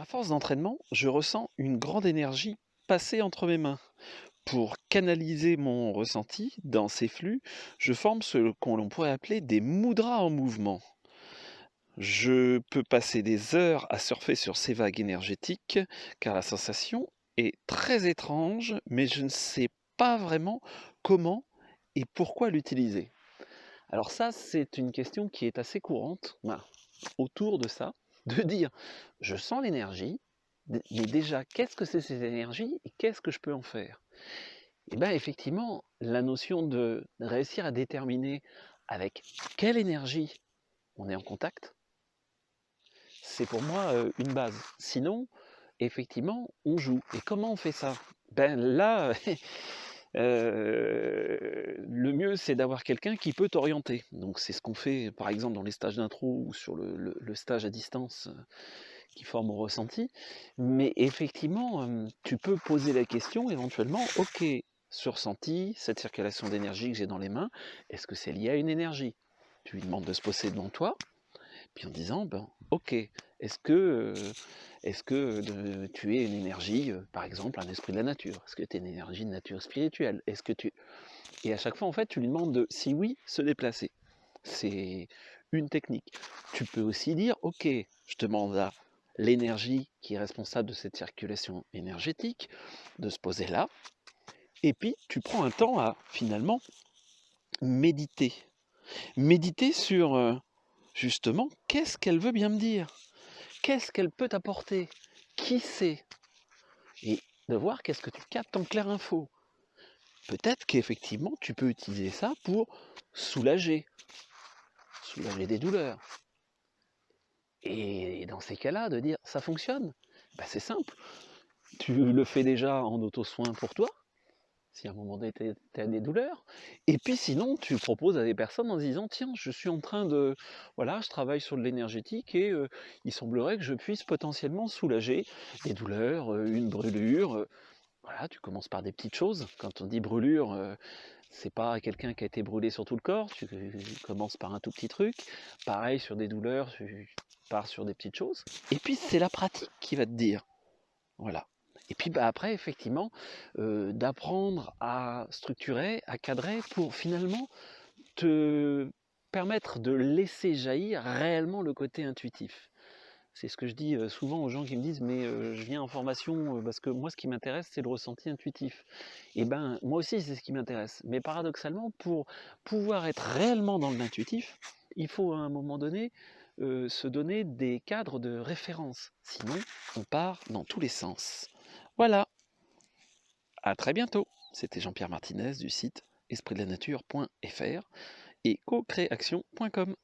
force d'entraînement, je ressens une grande énergie passer entre mes mains. Pour canaliser mon ressenti dans ces flux, je forme ce qu'on pourrait appeler des mudras en mouvement. Je peux passer des heures à surfer sur ces vagues énergétiques, car la sensation est très étrange, mais je ne sais pas vraiment comment et pourquoi l'utiliser. Alors ça, c'est une question qui est assez courante autour de ça, de dire, je sens l'énergie, mais déjà, qu'est-ce que c'est ces énergies et qu'est-ce que je peux en faire? Et bien effectivement, la notion de réussir à déterminer avec quelle énergie on est en contact, c'est pour moi une base. Sinon, effectivement, on joue. Et comment on fait ça? Ben là, le mieux, c'est d'avoir quelqu'un qui peut t'orienter. Donc c'est ce qu'on fait, par exemple, dans les stages d'intro ou sur le stage à distance qui forme au ressenti. Mais effectivement, tu peux poser la question éventuellement, OK, ce ressenti, cette circulation d'énergie que j'ai dans les mains, est-ce que c'est lié à une énergie? Tu lui demandes de se poser devant toi, puis en disant, ben, OK, est-ce que tu es une énergie, par exemple, un esprit de la nature? Est-ce que tu es une énergie de nature spirituelle? Est-ce que tu... Et à chaque fois, en fait, tu lui demandes de, si oui, se déplacer. C'est une technique. Tu peux aussi dire, OK, je demande à l'énergie qui est responsable de cette circulation énergétique de se poser là, et puis tu prends un temps à finalement méditer. Méditer sur justement qu'est-ce qu'elle veut bien me dire, qu'est-ce qu'elle peut t'apporter, qui c'est, et de voir qu'est-ce que tu captes en clair info. Peut-être qu'effectivement tu peux utiliser ça pour soulager des douleurs. Et dans ces cas-là, de dire ça fonctionne, ben c'est simple. Tu le fais déjà en auto-soin pour toi, si à un moment donné tu as des douleurs. Et puis sinon, tu proposes à des personnes en disant tiens, je suis en train de. Voilà, je travaille sur de l'énergétique et il semblerait que je puisse potentiellement soulager des douleurs, une brûlure. Voilà, tu commences par des petites choses. Quand on dit brûlure, c'est pas quelqu'un qui a été brûlé sur tout le corps, tu commences par un tout petit truc. Pareil sur des douleurs, tu pars sur des petites choses. Et puis c'est la pratique qui va te dire. Voilà. Et puis bah, après, effectivement, d'apprendre à structurer, à cadrer pour finalement te permettre de laisser jaillir réellement le côté intuitif. C'est ce que je dis souvent aux gens qui me disent mais je viens en formation parce que moi ce qui m'intéresse c'est le ressenti intuitif. Et ben moi aussi c'est ce qui m'intéresse. Mais paradoxalement pour pouvoir être réellement dans l'intuitif, il faut à un moment donné se donner des cadres de référence. Sinon on part dans tous les sens. Voilà, à très bientôt. C'était Jean-Pierre Martinez du site espritdelanature.fr et cocréation.com.